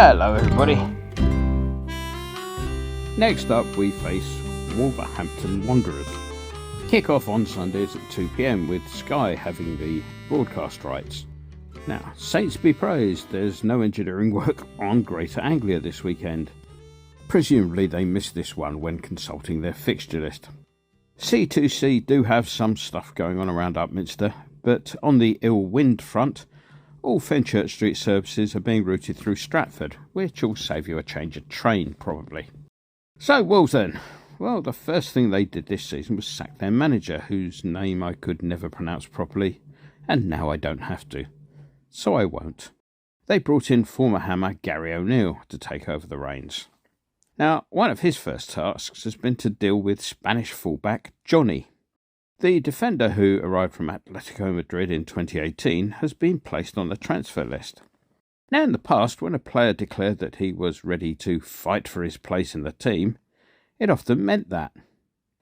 Hello everybody. Next up we face Wolverhampton Wanderers. Kick-off on Sundays at 2 p.m. with Sky having the broadcast rights. Now, saints be praised, there's no engineering work on Greater Anglia this weekend. Presumably they missed this one when consulting their fixture list. C2C do have some stuff going on around Upminster, but on the ill wind front, all Fenchurch Street services are being routed through Stratford, which will save you a change of train, probably. So, Wolves then. Well, the first thing they did this season was sack their manager, whose name I could never pronounce properly, and now I don't have to. So I won't. They brought in former Hammer Gary O'Neill to take over the reins. Now, one of his first tasks has been to deal with Spanish fullback Johnny. The defender who arrived from Atletico Madrid in 2018 has been placed on the transfer list. Now, in the past, when a player declared that he was ready to fight for his place in the team, it often meant that.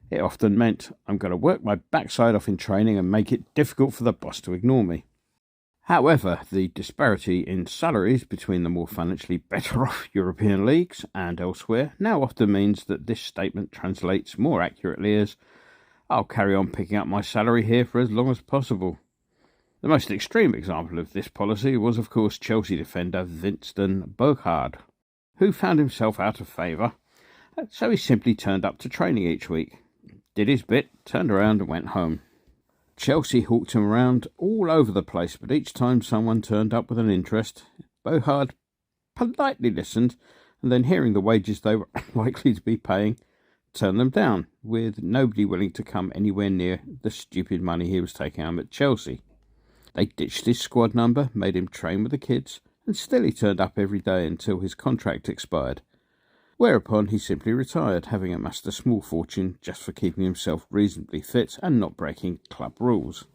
It often meant, I'm going to work my backside off in training and make it difficult for the boss to ignore me. However, the disparity in salaries between the more financially better off European leagues and elsewhere now often means that this statement translates more accurately as, I'll carry on picking up my salary here for as long as possible. The most extreme example of this policy was, of course, Chelsea defender Winston Bogarde, who found himself out of favour, so he simply turned up to training each week, did his bit, turned around and went home. Chelsea hawked him around all over the place, but each time someone turned up with an interest, Bogarde politely listened, and then hearing the wages they were likely to be paying, turned them down, with nobody willing to come anywhere near the stupid money he was taking home at Chelsea. They ditched his squad number, made him train with the kids, and still he turned up every day until his contract expired, whereupon he simply retired, having amassed a small fortune just for keeping himself reasonably fit and not breaking club rules.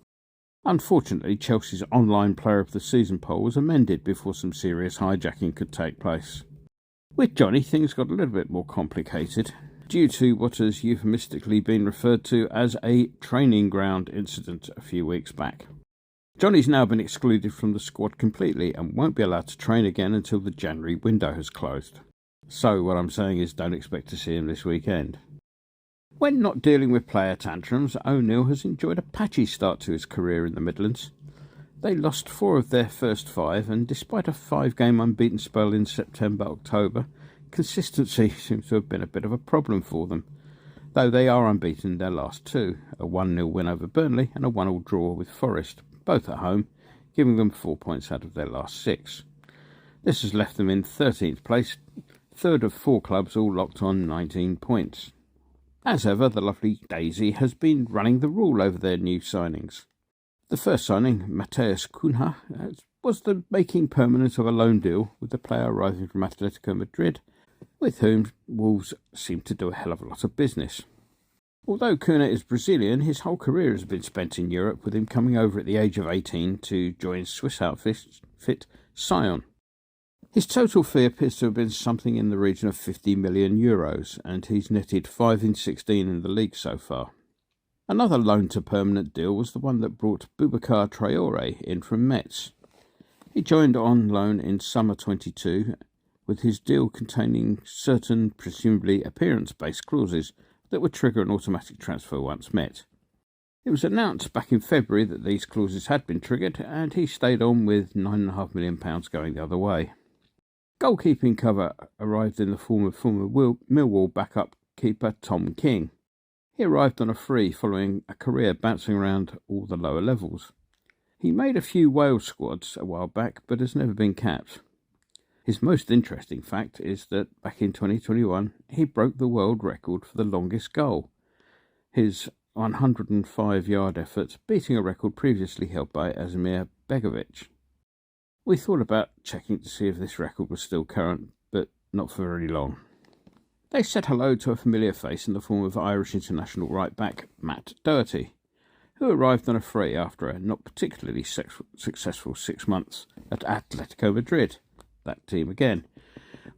Unfortunately, Chelsea's online Player of the Season poll was amended before some serious hijacking could take place. With Johnny, things got a little bit more complicated, due to what has euphemistically been referred to as a training ground incident a few weeks back. Johnny's now been excluded from the squad completely and won't be allowed to train again until the January window has closed. So what I'm saying is don't expect to see him this weekend. When not dealing with player tantrums, O'Neill has enjoyed a patchy start to his career in the Midlands. They lost 4 of their first 5, and despite a 5-game unbeaten spell in September-October, consistency seems to have been a bit of a problem for them, though they are unbeaten in their last 2, a 1-0 win over Burnley and a 1-1 draw with Forest, both at home, giving them 4 points out of their last 6. This has left them in 13th place, third of 4 clubs all locked on 19 points. As ever, the lovely Daisy has been running the rule over their new signings. The first signing, Mateus Cunha, was the making permanent of a loan deal with the player arriving from Atletico Madrid, with whom Wolves seem to do a hell of a lot of business. Although Cunha is Brazilian, his whole career has been spent in Europe, with him coming over at the age of 18 to join Swiss outfit Sion. His total fee appears to have been something in the region of €50 million, and he's netted 5 in 16 in the league so far. Another loan-to-permanent deal was the one that brought Boubacar Traoré in from Metz. He joined on loan in summer 22, with his deal containing certain, presumably appearance-based clauses that would trigger an automatic transfer once met. It was announced back in February that these clauses had been triggered, and he stayed on with £9.5 million going the other way. Goalkeeping cover arrived in the form of former Millwall backup keeper Tom King. He arrived on a free following a career bouncing around all the lower levels. He made a few Wales squads a while back, but has never been capped. His most interesting fact is that back in 2021, he broke the world record for the longest goal, his 105-yard effort beating a record previously held by Asmir Begovic. We thought about checking to see if this record was still current, but not for very long. They said hello to a familiar face in the form of Irish international right-back Matt Doherty, who arrived on a free after a not particularly successful 6 months at Atletico Madrid, that team again,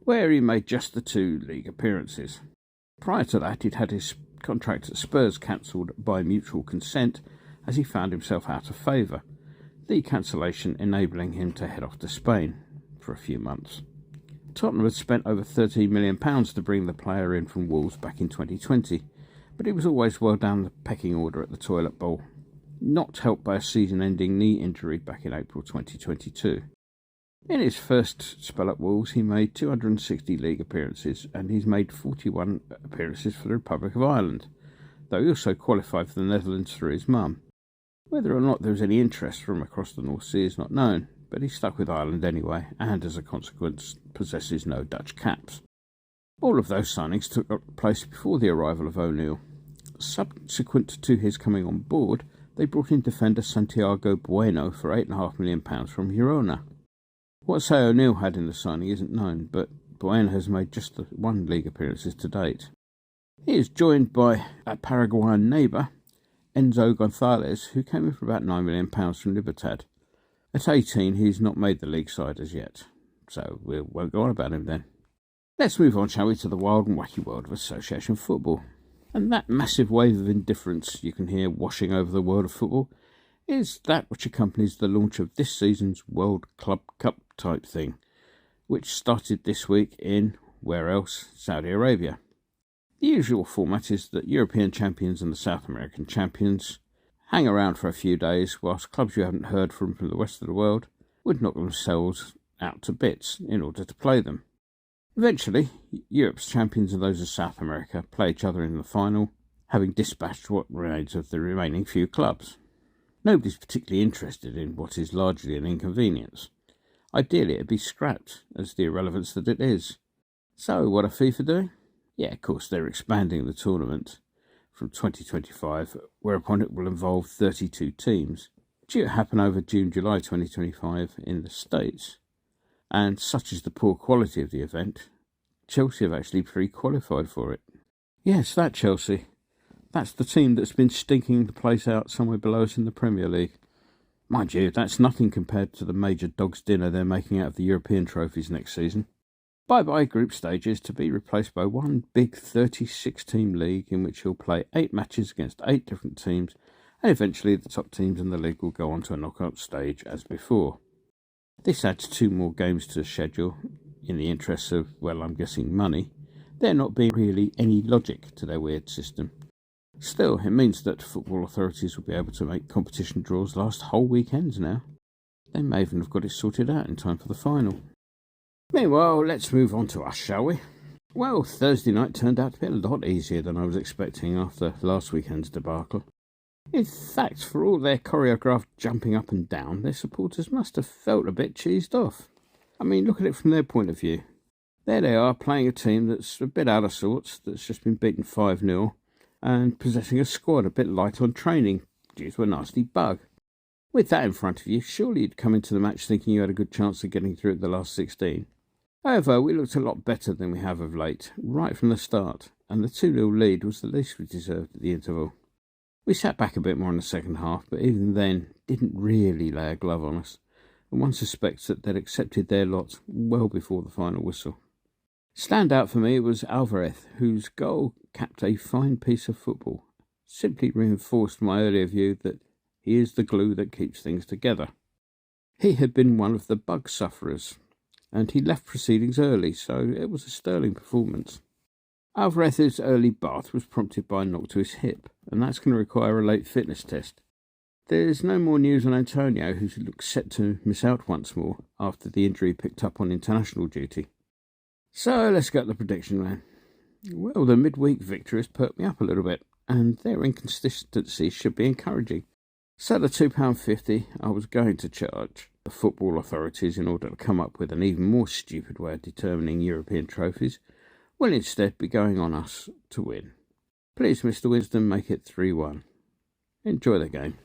where he made just the 2 league appearances. Prior to that, he'd had his contract at Spurs cancelled by mutual consent as he found himself out of favour, the cancellation enabling him to head off to Spain for a few months. Tottenham had spent over £13 million to bring the player in from Wolves back in 2020, but he was always well down the pecking order at the toilet bowl, not helped by a season-ending knee injury back in April 2022. In his first spell at Wolves, he made 260 league appearances, and he's made 41 appearances for the Republic of Ireland, though he also qualified for the Netherlands through his mum. Whether or not there was any interest from across the North Sea is not known, but he stuck with Ireland anyway, and as a consequence possesses no Dutch caps. All of those signings took place before the arrival of O'Neill. Subsequent to his coming on board, they brought in defender Santiago Bueno for £8.5 million from Girona. What say O'Neill had in the signing isn't known, but Bueno has made just one league appearances to date. He is joined by a Paraguayan neighbour, Enzo Gonzalez, who came in for about £9 million from Libertad. At 18, he's not made the league side as yet, so we won't go on about him then. Let's move on, shall we, to the wild and wacky world of association football. And that massive wave of indifference you can hear washing over the world of football is that which accompanies the launch of this season's World Club Cup type thing, which started this week in, where else, Saudi Arabia. The usual format is that European champions and the South American champions hang around for a few days whilst clubs you haven't heard from the rest of the world would knock themselves out to bits in order to play them. Eventually, Europe's champions and those of South America play each other in the final, having dispatched what remains of the remaining few clubs. Nobody's particularly interested in what is largely an inconvenience. Ideally, it'd be scrapped as the irrelevance that it is. So, what are FIFA doing? Yeah, of course, they're expanding the tournament from 2025, whereupon it will involve 32 teams, due to happen over June-July 2025 in the States. And such is the poor quality of the event, Chelsea have actually pre-qualified for it. Yes, that Chelsea. That's the team that's been stinking the place out somewhere below us in the Premier League. Mind you, that's nothing compared to the major dog's dinner they're making out of the European trophies next season. Bye-bye group stages to be replaced by one big 36-team league in which he'll play 8 matches against 8 different teams, and eventually the top teams in the league will go on to a knockout stage as before. This adds 2 more games to the schedule in the interests of, well, I'm guessing money, there not being really any logic to their weird system. Still, it means that football authorities will be able to make competition draws last whole weekends now. They may even have got it sorted out in time for the final. Meanwhile, let's move on to us, shall we? Well, Thursday night turned out to be a lot easier than I was expecting after last weekend's debacle. In fact, for all their choreographed jumping up and down, their supporters must have felt a bit cheesed off. I mean, look at it from their point of view. There they are, playing a team that's a bit out of sorts, that's just been beaten 5-0, and possessing a squad a bit light on training due to a nasty bug. With that in front of you, surely you'd come into the match thinking you had a good chance of getting through at the last 16. However, we looked a lot better than we have of late, right from the start, and the 2-0 lead was the least we deserved at the interval. We sat back a bit more in the second half, but even then didn't really lay a glove on us, and one suspects that they'd accepted their lot well before the final whistle. Standout for me was Alvarez, whose goal capped a fine piece of football, simply reinforced my earlier view that he is the glue that keeps things together. He had been one of the bug sufferers, and he left proceedings early, so it was a sterling performance. Alvarez's early bath was prompted by a knock to his hip, and that's going to require a late fitness test. There's no more news on Antonio, who looks set to miss out once more after the injury picked up on international duty. So let's get the prediction then. Well, the midweek victory has perked me up a little bit, and their inconsistency should be encouraging. So the £2.50 I was going to charge the football authorities in order to come up with an even more stupid way of determining European trophies will instead be going on us to win. Please, Mr. Wisdom, make it 3-1. Enjoy the game.